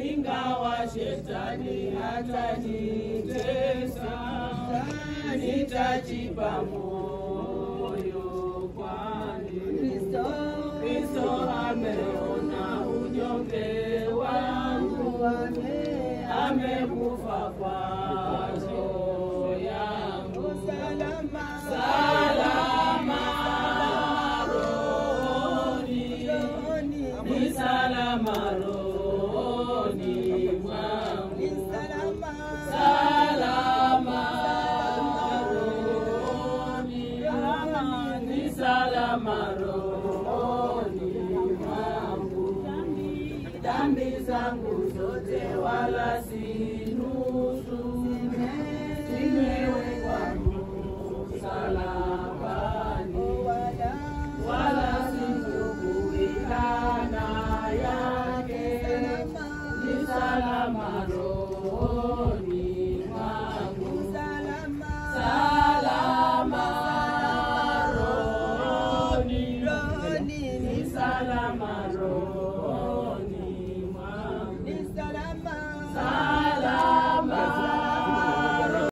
ingawa shetani atanitesa, nitajipa moyo kwani Kristo ameona unyonge wangu, amekufa kwa roho yangu. Salama rohoni, ni salama rohoni mwangu. Salama rohoni, ni salama rohoni mwangu. Dhambi zangu zote wala si nusu, zimewekwa msalabani, wala sichukui laana yake, ni salama